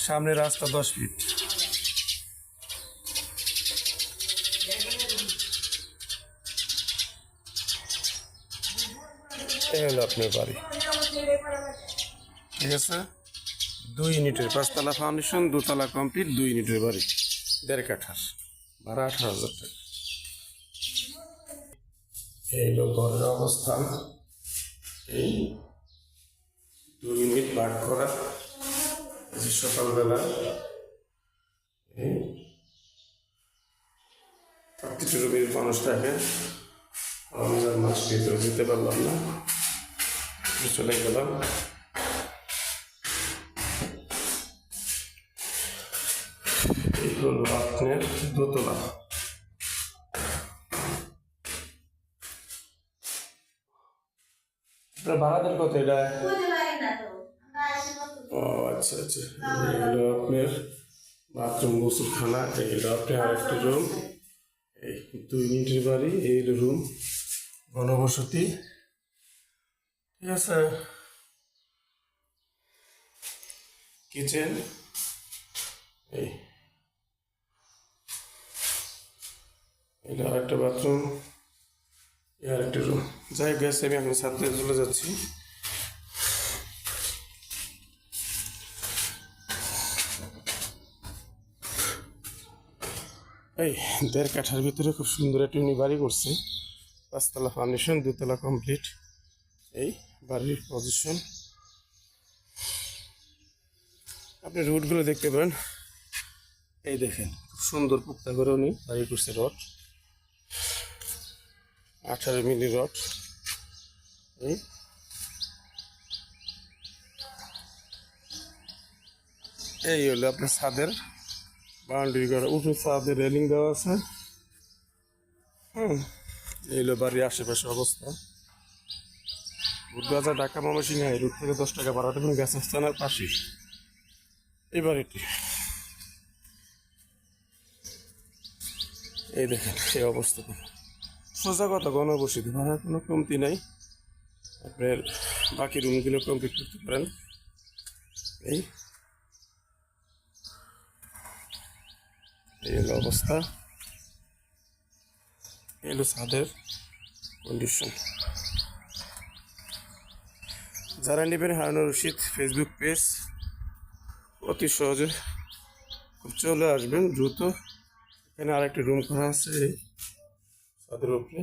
সামনে রাস্তা 10 ফিট। এই হলো আপনার বাড়ি, ঠিক আছে। 2 ইউনিটের 5 তলা ফাউন্ডেশন, 2 তলা কমপ্লিট, 2 ইউনিটের বাড়ি, 1.5 কাঠার, ভাড়া 18,000 টাকা। এই হলো ঘরের অবস্থান। এই 2 ইউনিট ভাগ করা, সকালবেলা এই প্রতিটি রুমের মানুষ থাকে। রমজান মাস ভিতরে দিতে পারলাম না, চলে গেলাম। এই হলো আপনার দোতলা। আপনার ভাড়া দেন কত এটা? ও আচ্ছা আচ্ছা। এই হলো আপনার বাথরুম, গোসলখানা। এই হলো আপনার আরেকটি রুম। এই 2 ইউনিটের বাড়ি, এই রুম, ঘনবসতি, ঠিক আছে। কিচেন, এই এটা আরেকটা বাথরুম, এই আরেকটা রুম। যাই গেছে, আমি এখন ছাত্রে চলে যাচ্ছি। এই 1.5 কাঠার ভিতরে খুব সুন্দর একটা উনি বাড়ি করছে। 5 তলা ফাউন্ডেশন, 2 তলা কমপ্লিট। এই বাড়ির পজিশন আপনি রুটগুলো দেখতে পারেন। এই দেখেন, খুব সুন্দর পুক্তা করে উনি বাড়ি করছে। Rod 18 milli rod. এই হলো আপনার ছাদের বাউন্ডারি করা, উঁচু ছাদের রেলিং দেওয়া আছে। এই হলো বাড়ির আশেপাশে অবস্থা। বুধবাজার ঢাকা ময়মনসিংহ রুট থেকে 10 টাকা ভাড়া দেবেন, গ্যাস স্থানের পাশে এই বাড়িটি। এই দেখেন এই অবস্থা, সোজা কথা, ঘনবসতি, ভাড়া কোনো কমতি নাই। আপনার বাকি রুমগুলো কমপ্লিট করতে পারেন। এই হলো অবস্থা, এই হলো ছাদের কন্ডিশন। যারা নেবেন হারুনুর রশিদ ফেসবুক পেজ, অতি সহজে খুব চলে আসবেন দ্রুত। এখানে আরেকটি রুম করা আছে ছাদের উপরে।